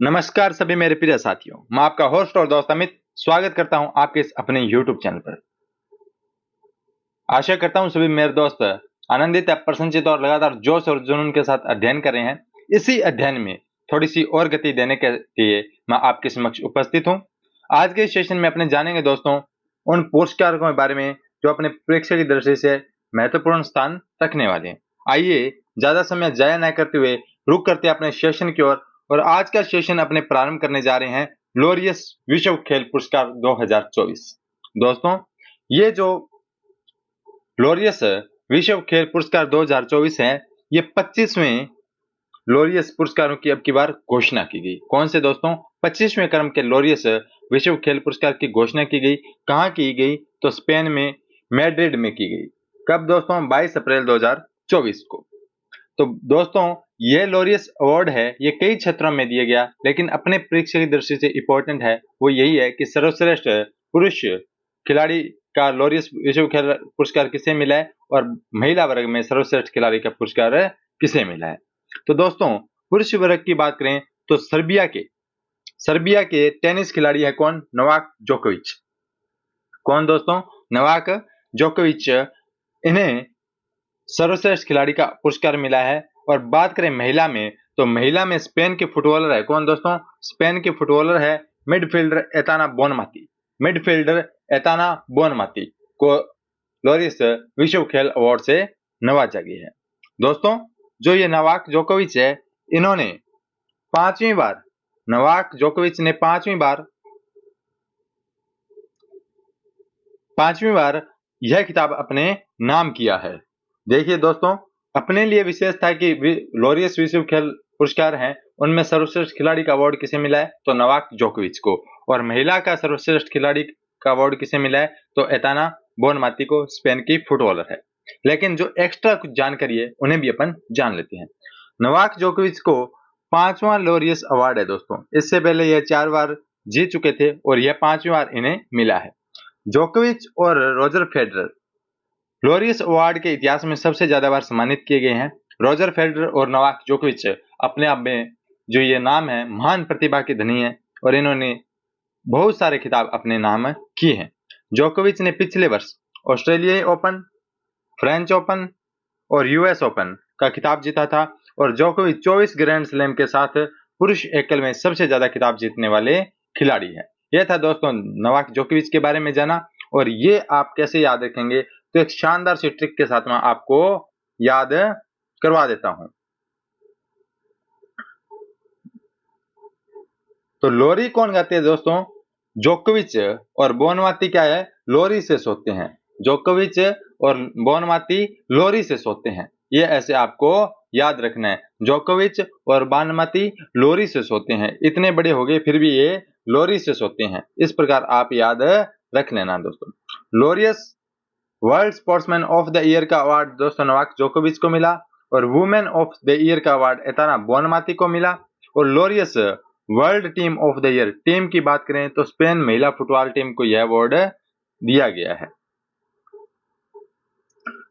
नमस्कार सभी मेरे प्रिय साथियों, मैं आपका होस्ट और दोस्त अमित स्वागत करता हूं आपके इस अपने YouTube चैनल पर। आशा करता हूं सभी मेरे दोस्त आनंदित, प्रसन्नचित और लगातार जोश और जुनून के साथ अध्ययन कर रहे हैं। इसी अध्ययन में थोड़ी सी और गति देने के लिए मैं आपके समक्ष उपस्थित हूं। आज के इस सेशन में अपने जानेंगे दोस्तों उन पुरस्कारों के बारे में जो अपने प्रेक्षक की दृष्टि से महत्वपूर्ण स्थान रखने वाले हैं। आइए ज्यादा समय जाया न करते हुए रुक करते अपने सेशन की ओर और आज का सेशन अपने प्रारंभ करने जा रहे हैं लोरियस विश्व खेल पुरस्कार 2024। दोस्तों ये जो लोरियस विश्व खेल पुरस्कार 2024 है, ये 25वें लोरियस पुरस्कारों की अब की बार घोषणा की गई। कौन से दोस्तों? 25वें क्रम के लोरियस विश्व खेल पुरस्कार की घोषणा की गई। कहाँ की गई? तो स्पेन में मैड्रिड में की गई। कब दोस्तों? 22 अप्रैल 2024 को। तो दोस्तों ये लोरियस अवार्ड है, ये कई क्षेत्रों में दिया गया, लेकिन अपने प्रेक्षक की दृष्टि से इंपॉर्टेंट है वो यही है कि सर्वश्रेष्ठ पुरुष खिलाड़ी का लोरियस विश्व खेल पुरस्कार किसे मिला है और महिला वर्ग में सर्वश्रेष्ठ खिलाड़ी का पुरस्कार किसे मिला है। तो दोस्तों पुरुष वर्ग की बात करें तो सर्बिया के टेनिस खिलाड़ी है कौन? नोवाक जोकोविच। कौन दोस्तों? नोवाक जोकोविच, इन्हें सर्वश्रेष्ठ खिलाड़ी का पुरस्कार मिला है। और बात करें महिला में तो महिला में स्पेन के फुटबॉलर है कौन दोस्तों? स्पेन के फुटबॉलर है मिडफील्डर एताना बोनमाती को लोरियस विश्व खेल अवार्ड से नवाजा गया है। दोस्तों जो ये नोवाक जोकोविच है, इन्होंने पांचवी बार यह खिताब अपने नाम किया है। देखिए दोस्तों अपने लिए विशेष था कि लोरियस विश्व खेल पुरस्कार हैं, उनमें सर्वश्रेष्ठ खिलाड़ी का अवार्ड किसे मिला है? तो नोवाक जोकोविच को। और महिला का सर्वश्रेष्ठ खिलाड़ी का अवार्ड किसे मिला है? तो एताना बोनमाती को, स्पेन की फुटबॉलर है। लेकिन जो एक्स्ट्रा कुछ जानकारी है उन्हें भी अपन जान लेते हैं। नोवाक जोकोविच को 5वां लोरियस अवार्ड है दोस्तों। इससे पहले यह 4 बार जीत चुके थे और यह 5वीं बार इन्हें मिला है। जोकोविच और रोजर फेडरर लोरियस अवार्ड के इतिहास में सबसे ज्यादा बार सम्मानित किए गए हैं। रोजर फेडरर और नोवाक जोकोविच अपने आप में जो ये नाम है महान प्रतिभा के धनी है और इन्होंने बहुत सारे खिताब अपने नाम किए हैं। जोकोविच ने पिछले वर्ष ऑस्ट्रेलियाई ओपन, फ्रेंच ओपन और यूएस ओपन का खिताब जीता था और जोकोविच 24 ग्रैंड स्लैम के साथ पुरुष एकल में सबसे ज्यादा खिताब जीतने वाले खिलाड़ी है। यह था दोस्तों नोवाक जोकोविच के बारे में जाना। और ये आप कैसे याद रखेंगे तो एक शानदार सी ट्रिक के साथ मैं आपको याद करवा देता हूं। तो लोरी कौन गाते हैं दोस्तों? जोकोविच और बोनमाती क्या है? लोरी से सोते हैं। जोकोविच और बोनमाती लोरी से सोते हैं। ये ऐसे आपको याद रखना है। जोकोविच और बोनमाती लोरी से सोते हैं। इतने बड़े हो गए फिर भी ये लोरी से सोते हैं। इस प्रकार आप याद रख लेना दोस्तों। Laureus world sportsman of the year का अवार्ड दोस्तों नोवाक जोकोविच को मिला और वुमेन ऑफ द ईयर का अवार्ड एताना बोनमाती को मिला। और Laureus world team of the year team की बात करें तो स्पेन महिला फुटबॉल टीम को यह अवार्ड दिया गया है।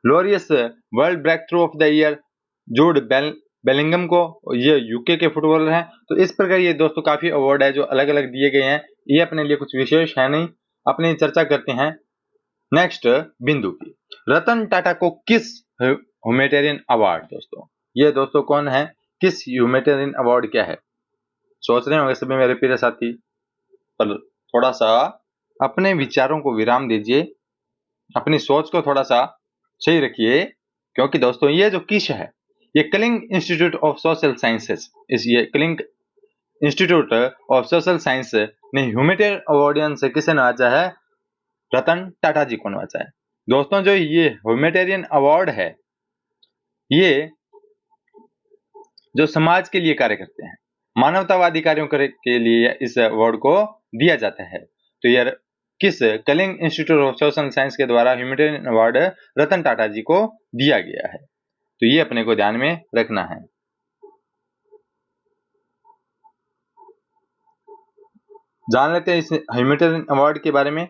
Laureus world breakthrough of the year Jude Bellingham को, ये यूके के फुटबॉलर हैं। तो इस प्रकार ये दोस्तों काफी अवार्ड है जो अलग अलग दिए गए हैं। ये अपने लिए कुछ विशेष है नहीं, अपनी चर्चा करते हैं नेक्स्ट बिंदु की। रतन टाटा को किस ह्यूमैनिटेरियन अवार्ड दोस्तों? ये दोस्तों कौन है? किस ह्यूमैनिटेरियन अवार्ड क्या है? सोच रहे होंगे सभी मेरे प्रिय साथी, पर थोड़ा सा अपने विचारों को विराम दीजिए, अपनी सोच को थोड़ा सा सही रखिए, क्योंकि दोस्तों ये जो किस है ये Kalinga institute of social sciences, ये Kalinga institute of social science ने ह्यूमैनिटेरियन अवार्ड से किसे नवाजा है? रतन टाटा जी को नवाजा है। दोस्तों जो ये ह्यूमैनिटेरियन अवार्ड है ये जो समाज के लिए कार्य करते हैं, मानवतावादी कार्यों के लिए इस अवार्ड को दिया जाता है। तो यह KISS Kalinga institute of social science के द्वारा ह्यूमैनिटेरियन अवार्ड रतन टाटा जी को दिया गया है। तो ये अपने को ध्यान में रखना है। जान लेते हैं इस ह्यूमैनिटेरियन अवार्ड के बारे में।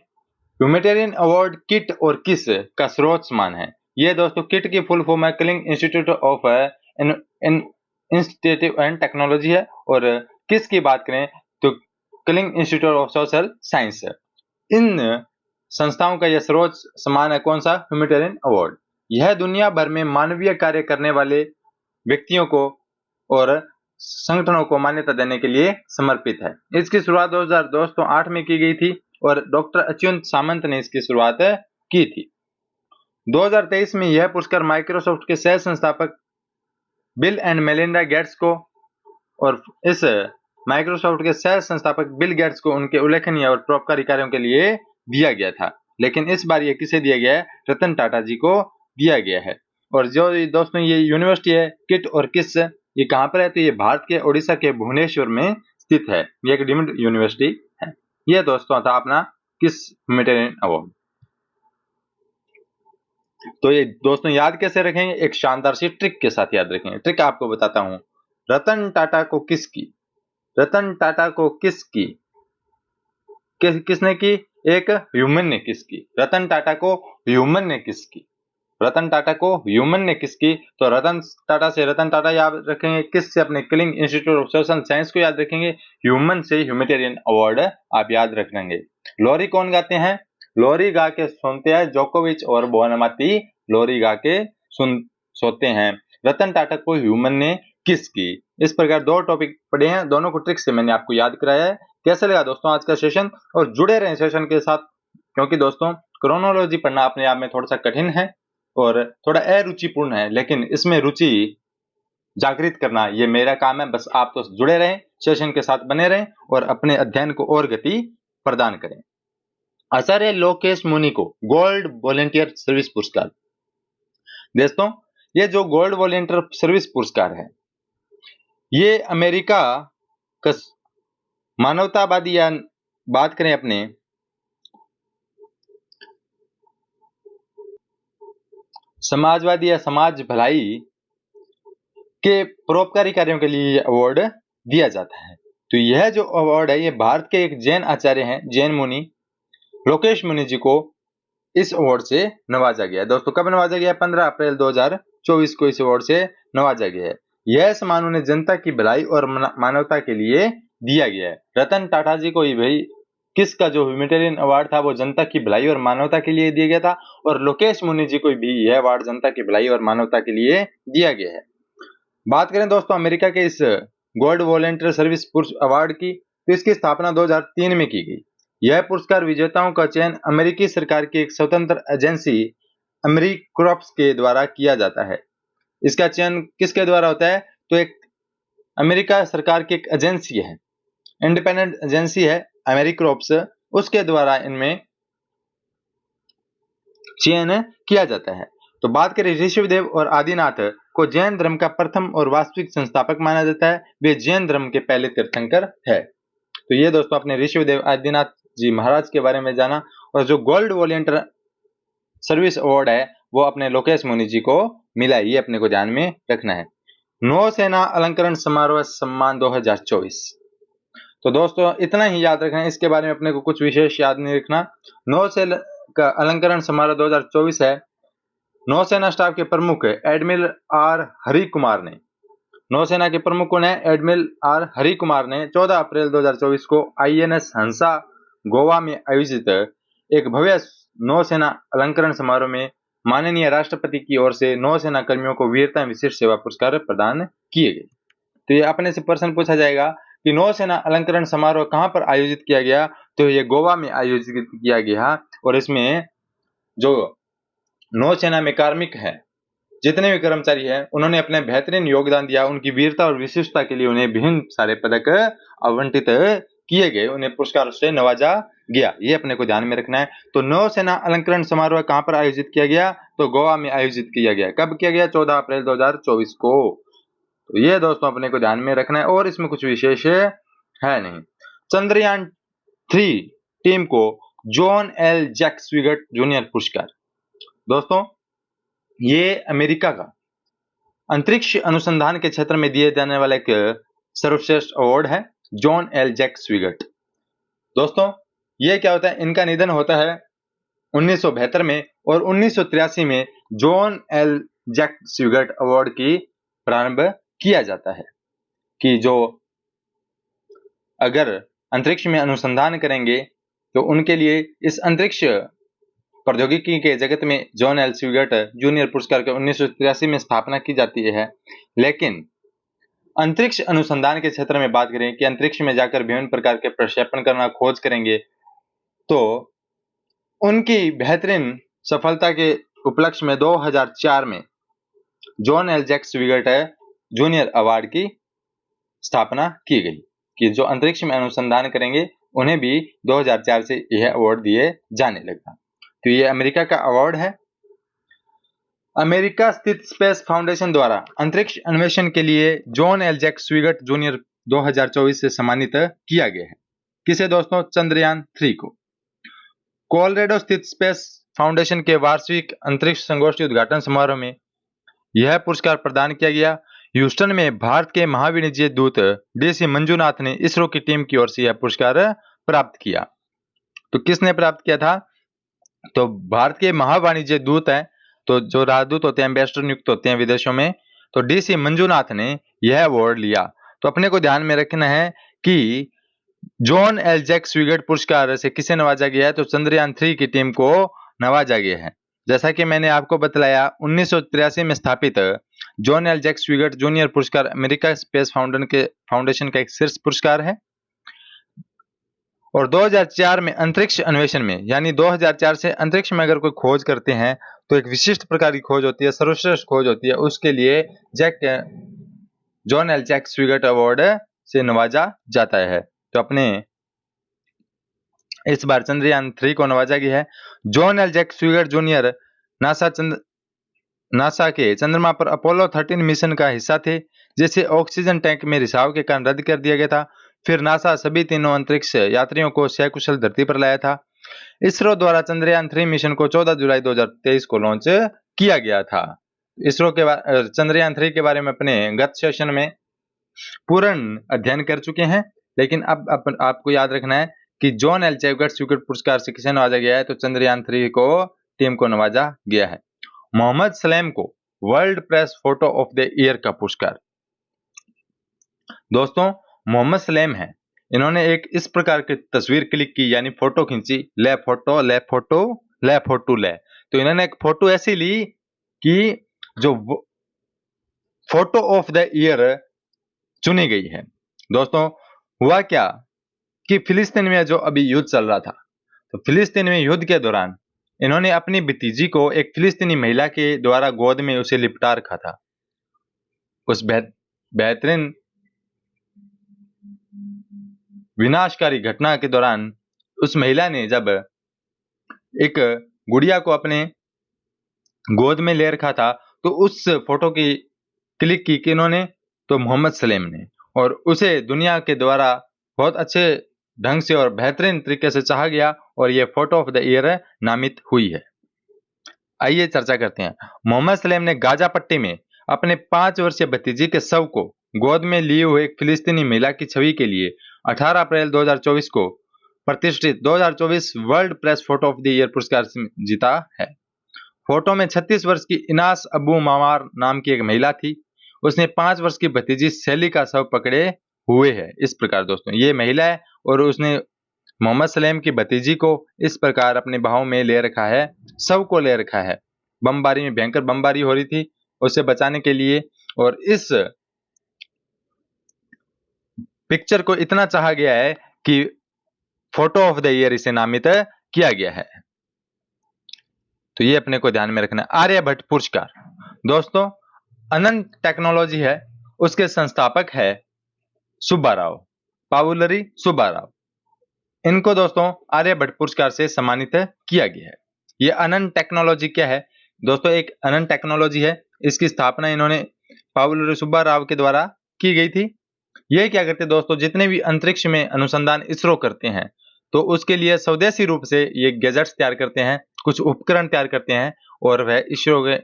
ह्यूमैनिटेरियन अवार्ड किट और किस का स्रोत समान है। ये दोस्तों किट की फुल फॉर्म है Kalinga institute of institute and technology है और किसकी बात करें तो Kalinga institute of social science. इन संस्थाओं का यह सर्वोच्च सम्मान है कौन सा? Humanitarian award. यह दुनिया भर में मानवीय कार्य करने वाले व्यक्तियों को और संगठनों को मान्यता देने के लिए समर्पित है। इसकी शुरुआत 2008 में की गई थी और डॉक्टर अच्युत सामंत ने इसकी शुरुआत की थी। 2023 में यह पुरस्कार माइक्रोसॉफ्ट के सह संस्थापक बिल एंड मेलिंडा गेट्स को और इस माइक्रोसॉफ्ट के सह संस्थापक बिल गेट्स को उनके उल्लेखनीय और परोपकारी कार्यों के लिए दिया गया था। लेकिन इस बार ये किसे दिया गया है? रतन टाटा जी को दिया गया है। और जो दोस्तों ये यूनिवर्सिटी है किट और किस, ये कहाँ पर है? तो ये भारत के ओडिशा के भुवनेश्वर में स्थित है। ये एक डीम्ड यूनिवर्सिटी है। ये दोस्तों था अपना किस ह्यूमैनिटेरियन अवार्ड। तो ये दोस्तों याद कैसे रखेंगे? एक शानदार सी ट्रिक के साथ याद रखेंगे। ट्रिक आपको बताता हूं। रतन टाटा को किसकी? रतन टाटा को किसकी? किसने की? एक ह्यूमन ने किसकी? रतन टाटा को ह्यूमन ने किसकी? रतन टाटा को ह्यूमन ने किसकी? तो रतन टाटा से रतन टाटा याद रखेंगे, किस से? अपने killing institute of social science को याद रखेंगे, ह्यूमन से ह्यूमैनिटेरियन अवार्ड आप याद रखेंगे। लोरी कौन गाते हैं? लोरी गा के सुनते हैं जोकोविच और बोनामाती, लोरी गा के सोते हैं। रतन टाटा को ह्यूमन ने किसकी? इस प्रकार दो टॉपिक पढ़े हैं, दोनों को ट्रिक से मैंने आपको याद कराया है। कैसा लगा दोस्तों आज का सेशन? और जुड़े रहें सेशन के साथ, क्योंकि दोस्तों क्रोनोलॉजी पढ़ना अपने आप में थोड़ा सा कठिन है और थोड़ा अरुचिपूर्ण है, लेकिन इसमें रुचि जागृत करना ये मेरा काम है। बस आप तो जुड़े रहें, सेशन के साथ बने रहें और अपने अध्ययन को और गति प्रदान करें। आचार्य लोकेश मुनि को गोल्ड वॉलेंटियर सर्विस पुरस्कार। दोस्तों ये जो गोल्ड वॉलेंटियर सर्विस पुरस्कार है, ये अमेरिका का मानवतावादी, या बात करें अपने समाजवादी या समाज भलाई के परोपकारी कार्यों के लिए अवार्ड दिया जाता है। तो यह जो अवार्ड है, ये भारत के एक जैन आचार्य हैं, जैन मुनि लोकेश मुनि जी को इस अवार्ड से नवाजा गया है। दोस्तों कब नवाजा गया है? 15 अप्रैल 2024 को इस अवार्ड से नवाजा गया है। यह सम्मान उन्हें जनता की भलाई और मानवता के लिए दिया गया है। रतन टाटा जी को भाई किसका जो ह्यूमैनिटेरियन अवार्ड था वो जनता की भलाई और मानवता के लिए दिया गया था, और लोकेश मुनि जी को भी यह अवार्ड जनता की भलाई और मानवता के लिए दिया गया है। बात करें दोस्तों अमेरिका के इस गोल्ड वॉलेंटियर सर्विस अवार्ड की, तो इसकी स्थापना 2003 में की गई। यह पुरस्कार विजेताओं का चयन अमेरिकी सरकार की एक स्वतंत्र एजेंसी अमेरिक्रॉप्स के द्वारा किया जाता है। इसका चयन किसके द्वारा होता है? तो एक अमेरिका सरकार की एक एजेंसी है, इंडिपेंडेंट एजेंसी है अमेरिक्रॉप्स, उसके द्वारा इनमें चयन किया जाता है। तो बात करें ऋषभदेव और आदिनाथ को जैन धर्म का प्रथम और वास्तविक संस्थापक माना जाता है। वे जैन धर्म के पहले तीर्थंकर है। तो ये दोस्तों अपने ऋषभदेव आदिनाथ जी महाराज के बारे में जाना। और जो गोल्ड वॉलेंटियर सर्विस अवार्ड है वो अपने लोकेश मुनि जी को मिला है, ये अपने को ध्यान में रखना है। नौसेना अलंकरण समारोह सम्मान 2024। तो दोस्तों इतना ही याद रखना है, इसके बारे में अपने को कुछ विशेष याद नहीं रखना। नौसेना का अलंकरण समारोह 2024 है। नौसेना स्टाफ के प्रमुख एडमिरल आर हरि कुमार ने, नौसेना के प्रमुख कौन है? एडमिरल आर हरि कुमार ने 14 अप्रैल 2024 को आईएनएस हंसा गोवा में आयोजित एक भव्य नौसेना अलंकरण समारोह में माननीय राष्ट्रपति की ओर से नौसेना कर्मियों को वीरता विशिष्ट सेवा पुरस्कार प्रदान किए गए। तो ये अपने से प्रश्न पूछा जाएगा कि नौसेना अलंकरण समारोह कहां पर आयोजित किया गया? तो ये गोवा में आयोजित किया गया। और इसमें जो नौसेना में कार्मिक है, जितने भी कर्मचारी हैं, उन्होंने अपने बेहतरीन योगदान दिया। उनकी वीरता और विशिष्टता के लिए उन्हें विभिन्न सारे पदक आवंटित किए गए, उन्हें पुरस्कार से नवाजा गया। ये अपने को ध्यान में रखना है। तो नौसेना अलंकरण समारोह कहां पर आयोजित किया गया? तो गोवा में आयोजित किया गया। कब किया गया? 14 अप्रैल 2024 को। तो ये दोस्तों अपने को ध्यान में रखना है, और इसमें कुछ विशेष है नहीं। चंद्रयान 3 टीम को जॉन एल जैक स्विगट जूनियर पुरस्कार। दोस्तों ये अमेरिका का अंतरिक्ष अनुसंधान के क्षेत्र में दिए जाने वाला एक सर्वश्रेष्ठ अवार्ड है, जॉन एल जैक स्विगट। दोस्तों ये क्या होता है? इनका निधन होता है 1972 में, और 1983 में जॉन एल जैक स्विगट अवार्ड की प्रारंभ किया जाता है, कि जो अगर अंतरिक्ष में अनुसंधान करेंगे तो उनके लिए इस अंतरिक्ष प्रौद्योगिकी के जगत में जॉन एल स्विगर्ट जूनियर पुरस्कार के 1983 में स्थापना की जाती है। लेकिन अंतरिक्ष अनुसंधान के क्षेत्र में बात करें कि अंतरिक्ष में जाकर विभिन्न प्रकार के प्रक्षेपण करना, खोज करेंगे, तो उनकी बेहतरीन सफलता के उपलक्ष्य में 2004 में John L Jack Swigert junior award की स्थापना की गई कि जो अंतरिक्ष में अनुसंधान करेंगे उन्हें भी 2004 से यह अवार्ड दिए जाने लगा। तो ये अमेरिका का अवार्ड है। अमेरिका स्थित स्पेस फाउंडेशन द्वारा अंतरिक्ष अन्वेषण के लिए John L Jack Swigert junior 2024 से सम्मानित किया गया है। किसे दोस्तों? चंद्रयान 3 को। कोलोराडो स्थित स्पेस फाउंडेशन के वार्षिक अंतरिक्ष संगोष्ठी उद्घाटन समारोह में यह पुरस्कार प्रदान किया गया। ह्यूस्टन में भारत के महावाणिज्य दूत DC मंजुनाथ ने इसरो की टीम की ओर से यह पुरस्कार प्राप्त किया। तो किसने प्राप्त किया था? तो भारत के महावाणिज्य दूत हैं, तो जो राजदूत होते हैं, एम्बेसडर नियुक्त होते हैं विदेशों में, तो DC मंजुनाथ ने यह अवार्ड लिया। तो अपने को ध्यान में रखना है कि जॉन एल जैक स्विगर्ट पुरस्कार से किसे नवाजा गया है? तो चंद्रयान 3 की टीम को नवाजा गया है। जैसा कि मैंने आपको बतलाया, 1983 में स्थापित John L Jack Swigert junior पुरस्कार अमेरिका स्पेस फाउंडेशन का एक शीर्ष पुरस्कार है। और 2004 में अंतरिक्ष अन्वेषण में, यानी 2004 से अंतरिक्ष में अगर कोई खोज करते हैं तो एक विशिष्ट प्रकार की खोज होती है, सर्वश्रेष्ठ खोज होती है, उसके लिए जॉन एल जैक स्विगर्ट अवार्ड से नवाजा जाता है। तो अपने इस बार चंद्रयान 3 को नवाजा गया है। John L Jack Swigert junior NASA के चंद्रमा पर अपोलो 13 मिशन का हिस्सा थे, जिसे ऑक्सीजन टैंक में रिसाव के कारण रद्द कर दिया गया था। फिर नासा सभी तीनों अंतरिक्ष यात्रियों को सकुशल धरती पर लाया था। इसरो द्वारा चंद्रयान 3 मिशन को 14 जुलाई 2023 को लॉन्च किया गया था। इसरो के चंद्रयान 3 के बारे में अपने गत सेशन में पूर्ण अध्ययन कर चुके हैं, लेकिन अब आपको याद रखना है कि जॉन एल जैक स्विगर्ट पुरस्कार से किसे नवाजा गया है? तो चंद्रयान 3 को टीम को नवाजा गया है। मोहम्मद सलेम को world press photo of the year का पुरस्कार। दोस्तों, मोहम्मद सलेम है, इन्होंने एक इस प्रकार की तस्वीर क्लिक की, यानी फोटो खींची, ले फोटो ले फोटो ले फोटो ले। तो इन्होंने एक फोटो ऐसी ली कि जो फोटो ऑफ द ईयर चुनी गई है। दोस्तों, हुआ क्या कि फिलिस्तीन में जो अभी युद्ध चल रहा था, तो फिलिस्तीन में युद्ध के दौरान इन्होंने अपनी भतीजी को एक फिलिस्तीनी महिला के द्वारा गोद में उसे लिपटा रखा था। उस बेहतरीन विनाशकारी घटना के दौरान उस महिला ने जब एक गुड़िया को अपने गोद में ले रखा था, तो उस फोटो की क्लिक की कि इन्होंने, तो मोहम्मद सलेम ने, और उसे दुनिया के द्वारा बहुत अच्छे ढंग से और बेहतरीन तरीके से चाहा गया और ये फोटो ऑफ द ईयर नामित हुई है। आइए चर्चा करते हैं। मोहम्मद सलेम ने गाजा पट्टी में अपने 5 वर्षीय भतीजी के शव को गोद में लिए हुए एक फिलिस्तीनी महिला की छवि के लिए 18 अप्रैल 2024 को प्रतिष्ठित 2024 world press photo of the year पुरस्कार जीता है। फोटो में 36 वर्ष की इनास अबू मामार नाम की एक महिला थी। उसने 5 वर्ष की भतीजी सैली का शव पकड़े हुए है। इस प्रकार दोस्तों, ये महिला है और उसने मोहम्मद सलेम की भतीजी को इस प्रकार अपने बाहों में ले रखा है, शव को ले रखा है। बमबारी में भयंकर बमबारी हो रही थी, उसे बचाने के लिए, और इस पिक्चर को इतना चाहा गया है कि फोटो ऑफ द ईयर इसे नामित किया गया है। तो ये अपने को ध्यान में रखना है। आर्यभट्ट पुरस्कार, दोस्तों अनंत टेक्नोलॉजी है, उसके संस्थापक है सुब्बाराव, पावुलरी सुब्बाराव। इनको दोस्तों आर्यभट्ट पुरस्कार से सम्मानित किया गया है। ये अनंत टेक्नोलॉजी क्या है? दोस्तों, एक अनंत टेक्नोलॉजी है, इसकी स्थापना इन्होंने पावुलरी सुब्बाराव के द्वारा की गई थी। ये क्या करते हैं दोस्तों, जितने भी अंतरिक्ष में अनुसंधान इसरो करते हैं, तो उसके लिए स्वदेशी रूप से ये गैजेट्स तैयार करते हैं, कुछ उपकरण तैयार करते हैं और वह इसरो के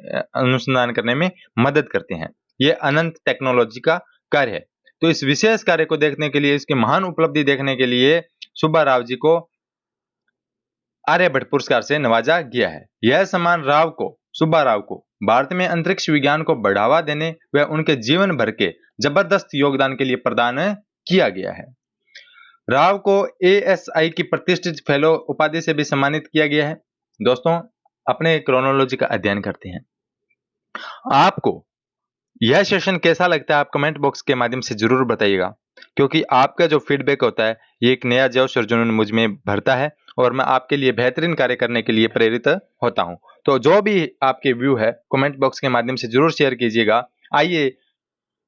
अनुसंधान करने में मदद करते हैं। ये अनंत टेक्नोलॉजी का कार्य है। तो इस विशेष कार्य को देखने के लिए, इसकी महान उपलब्धि देखने के लिए सुब्बाराव जी को आर्यभट्ट पुरस्कार से नवाजा गया है। यह सम्मान सुब्बाराव को भारत में अंतरिक्ष विज्ञान को बढ़ावा देने व उनके जीवन भर के जबरदस्त योगदान के लिए प्रदान किया गया है। राव को ASI की प्रतिष्ठित फेलो उपाधि से भी सम्मानित किया गया है। दोस्तों, अपने क्रोनोलॉजी का अध्ययन करते हैं। आपको यह सेशन कैसा लगता है, आप कमेंट बॉक्स के माध्यम से जरूर बताइएगा, क्योंकि आपका जो फीडबैक होता है ये एक नया जोश और जुनून मुझ में भरता है और मैं आपके लिए बेहतरीन कार्य करने के लिए प्रेरित होता हूं। तो जो भी आपके व्यू है कमेंट बॉक्स के माध्यम से जरूर शेयर कीजिएगा। आइए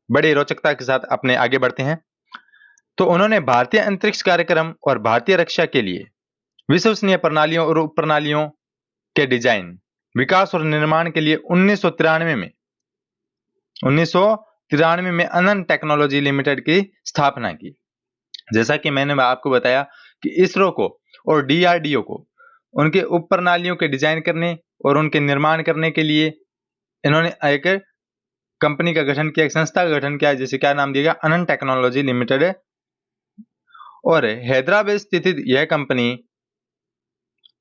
बड़ी रोचकता के साथ अपने आगे बढ़ते हैं। तो उन्होंने भारतीय अंतरिक्ष कार्यक्रम और भारतीय रक्षा के लिए विश्वसनीय प्रणालियों और उप प्रणालियों के डिजाइन, विकास और निर्माण के लिए 1993 में अनंत टेक्नोलॉजी लिमिटेड की स्थापना की। जैसा कि मैंने आपको बताया कि इसरो को और DRDO को उनके उप प्रणालियों के डिजाइन करने और उनके निर्माण करने के लिए इन्होंने एक कंपनी का गठन किया, एक संस्था का गठन किया, जिसे क्या नाम दिया गया, अनंत टेक्नोलॉजी लिमिटेड। और हैदराबाद स्थित यह कंपनी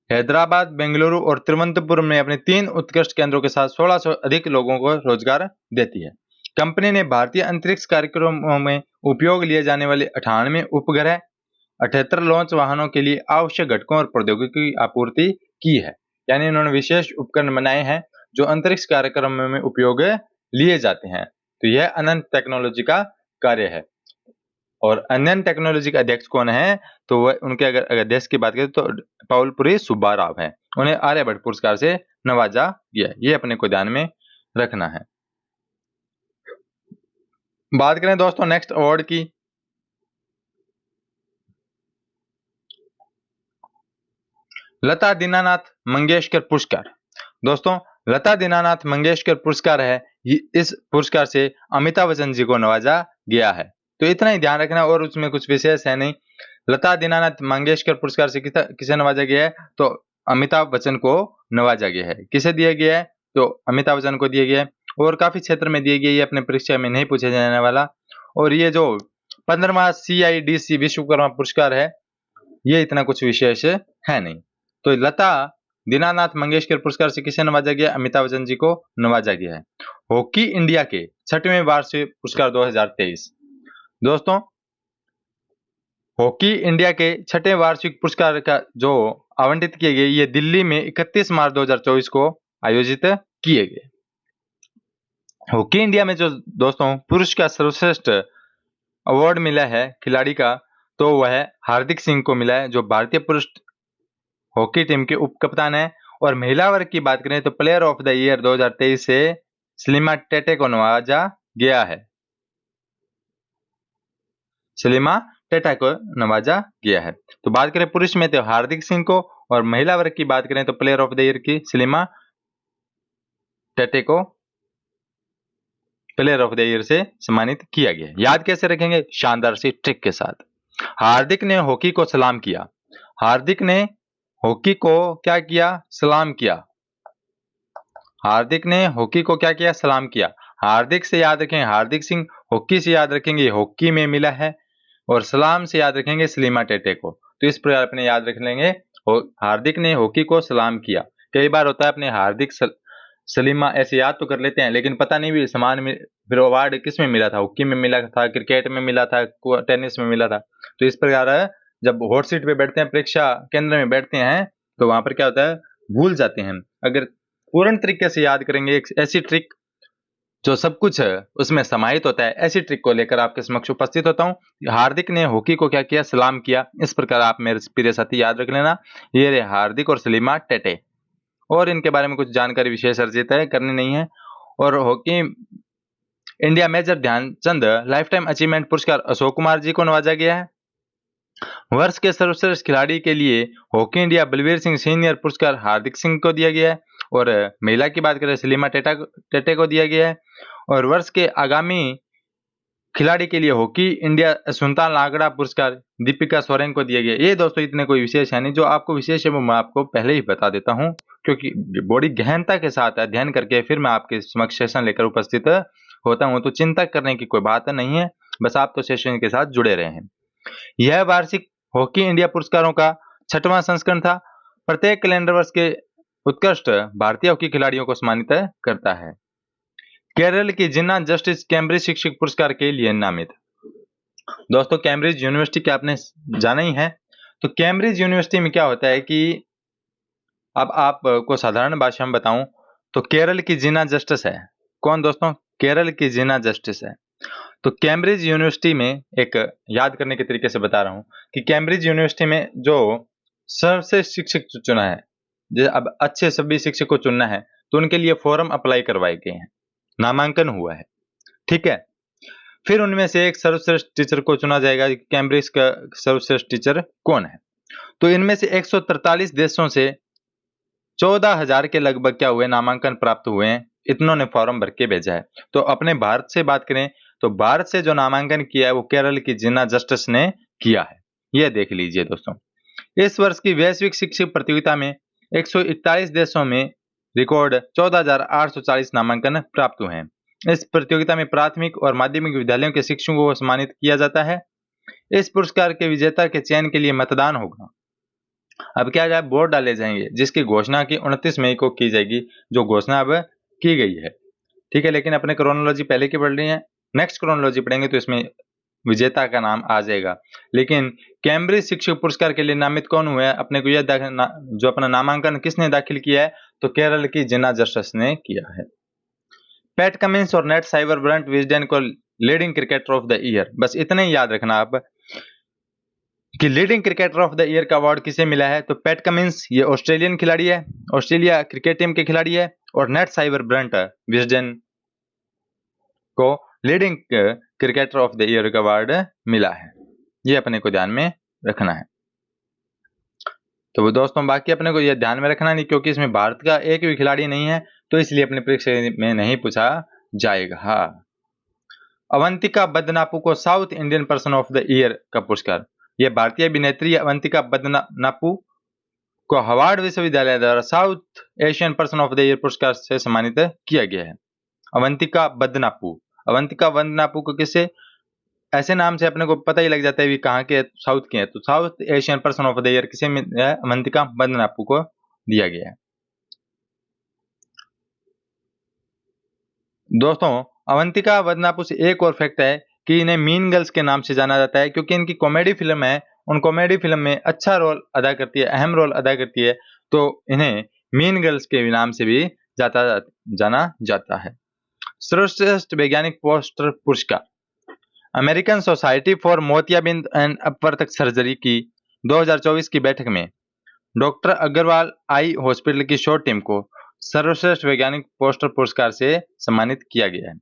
हैदराबाद, बेंगलुरु और तिरुवनंतपुरम में अपने 3 उत्कृष्ट केंद्रों के साथ 1600 से अधिक लोगों को रोजगार देती है। कंपनी ने भारतीय अंतरिक्ष कार्यक्रमों में उपयोग लिए जाने वाले 98 उपग्रह, 78 लॉन्च वाहनों के लिए आवश्यक घटकों और प्रौद्योगिकी की आपूर्ति की है। यानी इन्होंने विशेष उपकरण बनाए हैं जो अंतरिक्ष कार्यक्रमों में उपयोग लिए जाते हैं। तो यह अनंत टेक्नोलॉजी का कार्य है। और अनंत टेक्नोलॉजी के अध्यक्ष कौन है, तो वह उनके अगर अध्यक्ष की बात करें तो पाउलपुरी सुब्बाराव है। उन्हें आर्यभट्ट पुरस्कार से नवाजा गया। ये अपने को ध्यान में रखना है। बात करें दोस्तों नेक्स्ट अवार्ड की, लता दीनानाथ मंगेशकर पुरस्कार। दोस्तों, लता दीनानाथ मंगेशकर पुरस्कार है, इस पुरस्कार से अमिताभ बच्चन जी को नवाजा गया है। तो इतना ही ध्यान रखना और उसमें कुछ विशेष है नहीं। लता दीनानाथ मंगेशकर पुरस्कार से किसे नवाजा गया है, तो अमिताभ बच्चन को नवाजा गया है। किसे दिया गया है, तो अमिताभ बच्चन को दिया गया है। और काफी क्षेत्र में दिए गए, ये अपने परीक्षा में नहीं पूछा जाने वाला। और ये जो 15वां CIDC विश्वकर्मा पुरस्कार है, ये इतना कुछ विशेष है नहीं। तो लता दीनानाथ मंगेशकर पुरस्कार से किसे नवाजा गया, अमिताभ बच्चन जी को नवाजा गया है। हॉकी इंडिया के 6वें वार्षिक पुरस्कार 2023। दोस्तों, हॉकी इंडिया के 6वें वार्षिक पुरस्कार का जो आवंटित किए गए, ये दिल्ली में 31 मार्च 2024 को आयोजित किए गए। हॉकी इंडिया में जो दोस्तों पुरुष का सर्वश्रेष्ठ अवार्ड मिला है खिलाड़ी का, तो वह हार्दिक सिंह को मिला है, जो भारतीय पुरुष हॉकी टीम के उप कप्तान है। और महिला वर्ग की बात करें तो प्लेयर ऑफ द ईयर 2023 से सलीमा टेटे को नवाजा गया है। सलीमा टेटा को नवाजा गया है। तो बात करें पुरुष में तो हार्दिक सिंह को, और महिला वर्ग की बात करें तो प्लेयर ऑफ द ईयर की सलीमा टेटे को प्लेयर ऑफ द ईयर से सम्मानित किया गया। याद कैसे रखेंगे, शानदार सी ट्रिक के साथ। हार्दिक ने हॉकी को सलाम किया। हार्दिक ने हॉकी को क्या किया, सलाम किया। हार्दिक ने हॉकी को क्या किया, सलाम किया। हार्दिक से याद रखेंगे हार्दिक सिंह, हॉकी से याद रखेंगे हॉकी में मिला है, और सलाम से याद रखेंगे सलीमा टेटे को। तो इस प्रकार अपने याद रख लेंगे, हार्दिक ने हॉकी को सलाम किया। कई बार होता है अपने हार्दिक सलीमा ऐसे याद तो कर लेते हैं, लेकिन पता नहीं भी समान में फिर अवार्ड किस में मिला था, हॉकी में मिला था, क्रिकेट में मिला था, टेनिस में मिला था। तो इस प्रकार जब हॉट सीट पे बैठते हैं, परीक्षा केंद्र में बैठते हैं, तो वहां पर क्या होता है, भूल जाते हैं। अगर पूर्ण तरीके से याद करेंगे, एक ऐसी ट्रिक जो सब कुछ उसमें समाहित होता है, ऐसी ट्रिक को लेकर आपके समक्ष उपस्थित होता हूं। हार्दिक ने हॉकी को क्या किया, सलाम किया। इस प्रकार आप मेरे प्रिय साथी याद रख लेना, ये रहे हार्दिक और सलीमा टेटे। और इनके बारे में कुछ जानकारी विशेष अर्जित है, करनी नहीं है। और hockey India major Dhyanchand lifetime achievement पुरस्कार अशोक कुमार जी को नवाजा गया है। वर्ष के सर्वश्रेष्ठ खिलाड़ी के लिए hockey India Balbir Singh senior पुरस्कार हार्दिक सिंह को दिया गया है। और महिला की बात करें सलीमा टेटे को दिया गया है। और वर्ष के आगामी खिलाड़ी के लिए हॉकी इंडिया सुल्तान लांगड़ा पुरस्कार दीपिका सोरेन को दिया गया। ये दोस्तों इतने कोई विशेष है नहीं, जो आपको विशेष है वो मैं आपको पहले ही बता देता हूं, क्योंकि बड़ी गहनता के साथ अध्ययन करके फिर मैं आपके समक्ष सेशन लेकर उपस्थित होता हूं। तो चिंता करने की कोई बात नहीं है, बस आप तो सेशन के साथ जुड़े रहे हैं। यह वार्षिक हॉकी इंडिया पुरस्कारों का 6वां संस्करण था। प्रत्येक कैलेंडर वर्ष के उत्कृष्ट भारतीय हॉकी खिलाड़ियों को सम्मानित करता है। केरल की जिन्ना जस्टिस कैम्ब्रिज शिक्षक पुरस्कार के लिए नामित। दोस्तों कैम्ब्रिज यूनिवर्सिटी क्या आपने जाना ही है। तो कैम्ब्रिज यूनिवर्सिटी में क्या होता है कि अब आपको साधारण भाषा में बताऊं तो केरल की जीना जस्टिस है। कौन दोस्तों? केरल की जीना जस्टिस है। तो कैम्ब्रिज यूनिवर्सिटी में एक याद करने के तरीके से बता रहा हूं कि कैम्ब्रिज यूनिवर्सिटी में जो सर्वश्रेष्ठ शिक्षक चुना है, जैसे अब अच्छे सभी शिक्षक को चुनना है तो उनके लिए फॉर्म अप्लाई करवाए गए हैं, नामांकन हुआ है, ठीक है। फिर उनमें से एक सर्वश्रेष्ठ टीचर को चुना जाएगा। कैम्ब्रिज का सर्वश्रेष्ठ टीचर कौन है? तो इनमें से 143 देशों से 14,000 के लगभग क्या हुए, नामांकन प्राप्त हुए हैं। इतनों ने फॉर्म भर के भेजा है। तो अपने भारत से बात करें तो भारत से जो नामांकन किया है वो केरल की जिन्ना जस्टिस ने किया है। यह देख लीजिए दोस्तों। इस वर्ष की वैश्विक शिक्षक प्रतियोगिता में 141 देशों में रिकॉर्ड 14,840 नामांकन प्राप्त हुए हैं। इस प्रतियोगिता में प्राथमिक और माध्यमिक विद्यालयों के शिक्षकों को सम्मानित किया जाता है। इस पुरस्कार के विजेता के चयन के लिए मतदान होगा। अब क्या जाए, वोट डाले जाएंगे जिसकी घोषणा की 29 मई को की जाएगी, जो घोषणा अब की गई है, ठीक है। लेकिन अपने क्रोनोलॉजी पहले की पढ़ रही है, नेक्स्ट क्रोनोलॉजी पढ़ेंगे तो इसमें विजेता का नाम आ जाएगा। लेकिन कैम्ब्रिज शिक्षक पुरस्कार के लिए नामित कौन हुआ है, अपने को यह जो अपना नामांकन किसने दाखिल किया है, तो केरल की जिन्ना जस्टिस ने किया है। पैट कमिंस और नेट साइबर ब्रंट विजडन को leading cricketer of the year, बस इतना ही याद रखना आप कि leading cricketer of the year का अवार्ड किसे मिला है। तो पैट कमिंस ये ऑस्ट्रेलियन खिलाड़ी है, ऑस्ट्रेलिया क्रिकेट टीम के खिलाड़ी है, और नेट साइबर ब्रंट विजडन को leading cricketer of the year का अवार्ड मिला है। ये अपने को ध्यान में रखना है। तो दोस्तों बाकी अपने को यह ध्यान में रखना नहीं, क्योंकि इसमें भारत का एक भी खिलाड़ी नहीं है, तो इसलिए अपने परीक्षा में नहीं पूछा जाएगा। हाँ, अवंतिका बदनापू को south Indian person of the year का पुरस्कार, यह भारतीय अभिनेत्री अवंतिका बदनापू को हार्वर्ड विश्वविद्यालय द्वारा south Asian person of the year पुरस्कार से सम्मानित किया गया है। अवंतिका बदनापू को किसे, ऐसे नाम से अपने को पता ही लग जाता है भी कहाँ के, साउथ के हैं। तो south Asian person of the year किसे मिला है, अवंतिका बदनापू को दिया गया है। दोस्तों अवंतिका बदनापू से एक और फैक्ट है कि इन्हें मीन गर्ल्स के नाम से जाना जाता है, क्योंकि इनकी कॉमेडी फिल्म है, उन कॉमेडी फिल्म में अच्छा रोल अदा करती है, अहम रोल अदा करती है, तो इन्हें मीन गर्ल्स के नाम से भी जाना जाता है। सर्वश्रेष्ठ वैज्ञानिक पोस्टर पुरस्कार, अमेरिकन सोसाइटी फॉर मोतियाबिंद एंड अपवर्तक सर्जरी की 2024 की बैठक में डॉक्टर अग्रवाल आई हॉस्पिटल की शोध टीम को सर्वश्रेष्ठ वैज्ञानिक पोस्टर पुरस्कार से सम्मानित किया गया है।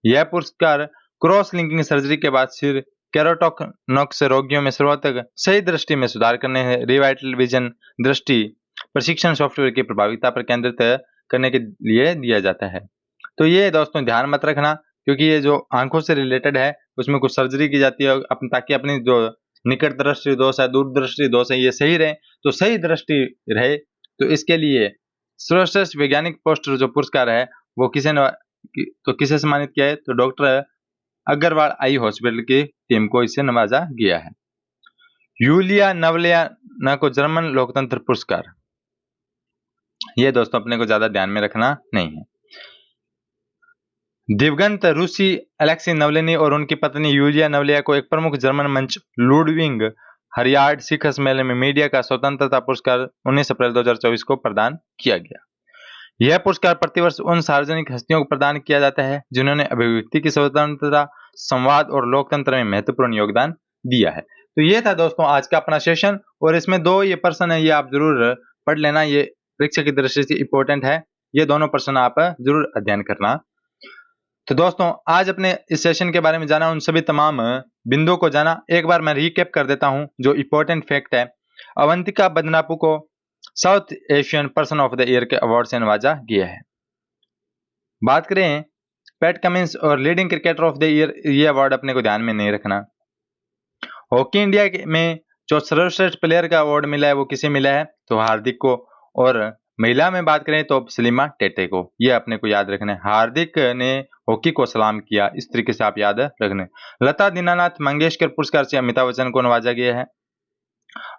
यह पुरस्कार क्रॉस लिंकिंग सर्जरी के बाद सिर केराटोकॉनस रोगियों में सर्वाधिक सही दृष्टि में सुधार करने, रिवाइटल विजन दृष्टि प्रशिक्षण सॉफ्टवेयर की प्रभाविता पर केंद्रित करने के लिए दिया जाता है। तो ये दोस्तों ध्यान मत रखना, क्योंकि ये जो आंखों से रिलेटेड है उसमें कुछ सर्जरी की जाती है ताकि अपनी जो निकट दृष्टि दोष है, दूर दृष्टि दोष है, ये सही रहे, तो सही दृष्टि रहे, तो इसके लिए सर्वश्रेष्ठ वैज्ञानिक पोस्टर जो पुरस्कार है वो किसे सम्मानित किया है, तो डॉक्टर अग्रवाल आई हॉस्पिटल की टीम को इससे नवाजा गया है। यूलिया नवलियाना को जर्मन लोकतंत्र पुरस्कार, ये दोस्तों अपने को ज्यादा ध्यान में रखना नहीं है। दिवंगत रूसी अलेक्सी नवलिनी और उनकी पत्नी यूलिया नवलिया को एक प्रमुख जर्मन मंच लुडविग हरियार्ड शिखर सम्मेलन में मीडिया का स्वतंत्रता पुरस्कार 19 अप्रैल 2024 को प्रदान किया गया। यह पुरस्कार प्रतिवर्ष उन सार्वजनिक हस्तियों को प्रदान किया जाता है जिन्होंने अभिव्यक्ति की स्वतंत्रता, संवाद और लोकतंत्र में महत्वपूर्ण योगदान दिया है। तो ये था दोस्तों आज का अपना सेशन, और इसमें दो ये प्रश्न है, ये आप जरूर पढ़ लेना, ये परीक्षा की दृष्टि से इंपॉर्टेंट है, ये दोनों प्रश्न आप जरूर अध्ययन करना। तो दोस्तों आज अपने इस सेशन के बारे में जाना, उन सभी तमाम बिंदुओं को जाना। एक बार मैं रिकैप कर देता हूं जो इंपॉर्टेंट फैक्ट है। अवंतिका बदनापू को south Asian person of the year के अवार्ड से नवाजा गया है। बात करें पैट कमिंस और leading cricketer of the year, ये अवार्ड अपने को ध्यान में नहीं रखना। हॉकी इंडिया में जो सर्वश्रेष्ठ प्लेयर का अवार्ड मिला है वो किसे मिला है, तो हार्दिक को, और महिला में बात करें तो सलीमा टेटे को, ये अपने को याद रखना है। हार्दिक ने हॉकी को सलाम किया, इस तरीके से आप याद रखना। लता दीनानाथ मंगेशकर पुरस्कार से अमिताभ बच्चन को नवाजा गया है।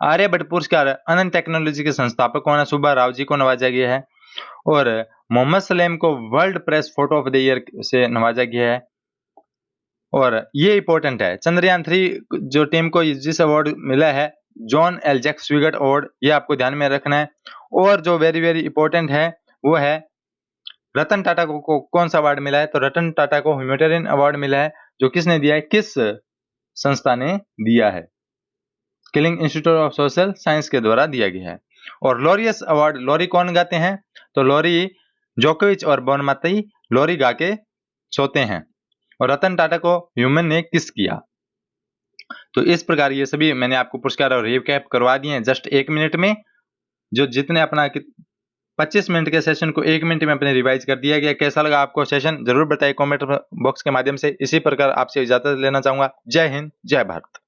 आर्यभट्ट पुरस्कार अनंत टेक्नोलॉजी के संस्थापक कौन है, सुब्बा राव जी को नवाजा गया है। और मोहम्मद सलेम को world press photo of the year से नवाजा गया है। और ये इंपॉर्टेंट है, चंद्रयान 3 जो टीम को जिस अवार्ड मिला है, जॉन एल जैक स्विगर्ट अवार्ड, ये आपको ध्यान में रखना है। और जो वेरी वेरी इंपॉर्टेंट है वो है रतन टाटा को कौन सा अवार्ड मिला है, तो रतन टाटा को ह्यूमैनिटेरियन अवार्ड मिला है, जो किसने दिया है, किस संस्था ने दिया है, killing institute of social science के द्वारा दिया गया है। और लॉरियस अवार्ड, लॉरी कौन गाते हैं, तो लॉरी जोकोविच और बोनमाती लॉरी गा के सोते हैं। और रतन टाटा को ह्यूमन ने किस किया। तो इस प्रकार ये सभी मैंने आपको पुरस्कार और रिकैप करवा दिए हैं जस्ट 1 मिनट में। जो जितने अपना 25 मिनट के सेशन को 1 मिनट में अपने रिवाइज कर दिया गया। कैसा लगा आपको सेशन, जरूर बताइए कमेंट बॉक्स के माध्यम से। इसी प्रकार आपसे इजाजत लेना चाहूंगा। जय हिंद, जय भारत।